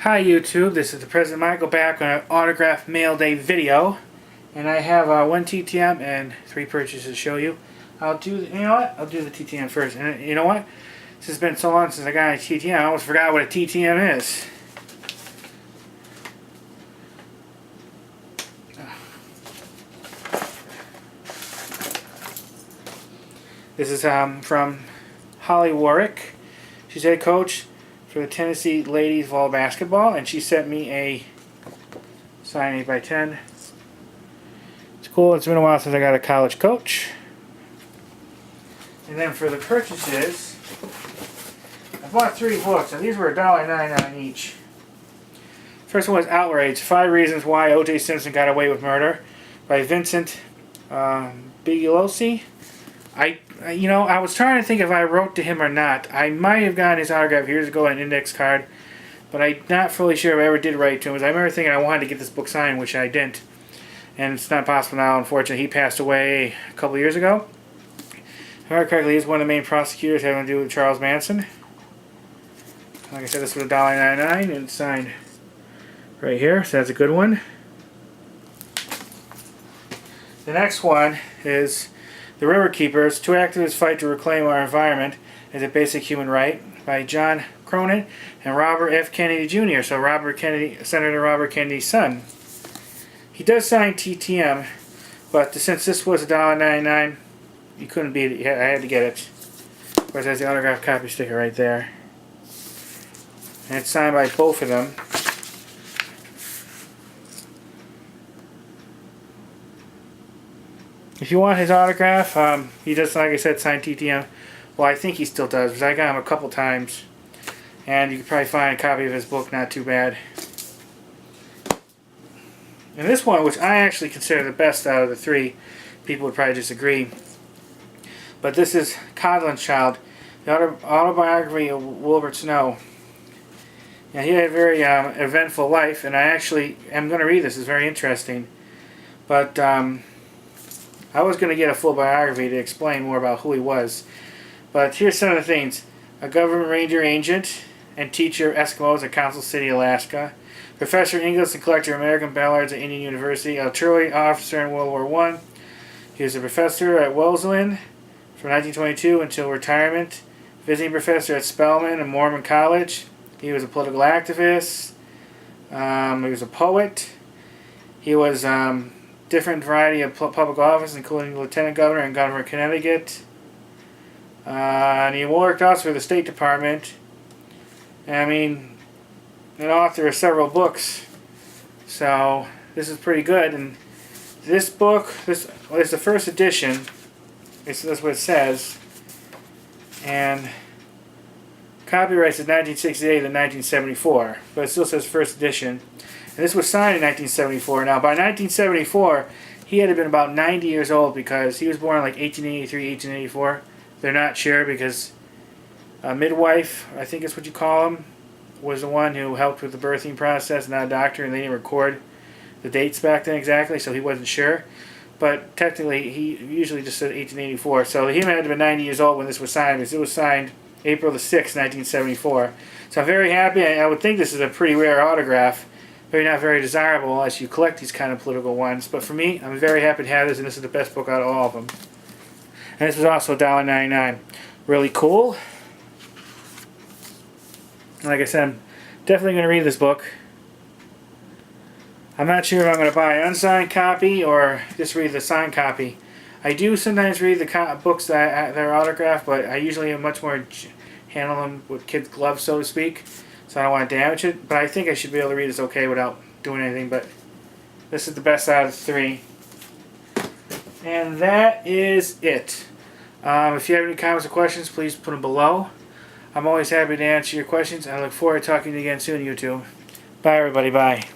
Hi YouTube, this is the President Michael back on an autograph mail day video, and I have one TTM and 3 purchases to show you. I'll do the TTM first. And you know what? This has been so long since I got a TTM, I almost forgot what a TTM is. This is from Holly Warwick. She's head coach for the Tennessee Ladies Vol Basketball, and she sent me a signed 8x10. It's cool. It's been a while since I got a college coach. And then for the purchases, I bought 3 books, and these were $1.99 each. First one was Outrage: 5 Reasons Why O.J. Simpson Got Away with Murder by Vincent Bugliosi. I was trying to think if I wrote to him or not. I might have gotten his autograph years ago on an index card, but I'm not fully sure if I ever did write to him. I remember thinking I wanted to get this book signed, which I didn't. And it's not possible now, unfortunately. He passed away a couple years ago. If I remember correctly, he's one of the main prosecutors having to do with Charles Manson. Like I said, this was $1.99 and it's signed right here, so that's a good one. The next one is The River Keepers: 2 Activists Fight to Reclaim Our Environment as a Basic Human Right by John Cronin and Robert F. Kennedy Jr. So Senator Robert Kennedy's son. He does sign TTM, but since this was $1.99, you couldn't beat it. I had to get it. Of course, there's the autographed copy sticker right there. And it's signed by both of them. If you want his autograph, he does, like I said, sign TTM. Well, I think he still does, because I got him a couple times. And you can probably find a copy of his book, not too bad. And this one, which I actually consider the best out of the 3, people would probably disagree. But this is Codlin's Child, the autobiography of Wilbert Snow. Now, he had a very eventful life, and I actually am going to read this. It's very interesting. But I was going to get a full biography to explain more about who he was. But here's some of the things. A government ranger agent and teacher of Eskimos at Council City, Alaska. Professor English and collector of American Ballards at Indian University. Artillery officer in World War I. He was a professor at Wesleyan from 1922 until retirement. Visiting professor at Spelman and Mormon College. He was a political activist. He was a poet. He was different variety of public office, including lieutenant governor and governor of Connecticut. And he worked also for the State Department. An author of several books. So this is pretty good. And this book, this is the first edition. That's what it says. And copyright is 1968 and 1974, but it still says first edition. And this was signed in 1974. Now, by 1974, he had to have been about 90 years old because he was born in like 1883, 1884. They're not sure because a midwife, I think is what you call him, was the one who helped with the birthing process, not a doctor, and they didn't record the dates back then exactly, so he wasn't sure. But technically, he usually just said 1884. So he had to have been 90 years old when this was signed, because it was signed April the 6th, 1974. So I'm very happy. I would think this is a pretty rare autograph. Maybe not very desirable unless you collect these kind of political ones. But for me, I'm very happy to have this, and this is the best book out of all of them. And this was also $1.99. Really cool. Like I said, I'm definitely going to read this book. I'm not sure if I'm going to buy an unsigned copy or just read the signed copy. I do sometimes read the books that are autographed, but I usually much more handle them with kids' gloves, so to speak. So I don't want to damage it. But I think I should be able to read this okay without doing anything. But this is the best out of the 3. And that is it. If you have any comments or questions, please put them below. I'm always happy to answer your questions. I look forward to talking to you again soon, YouTube. Bye, everybody. Bye.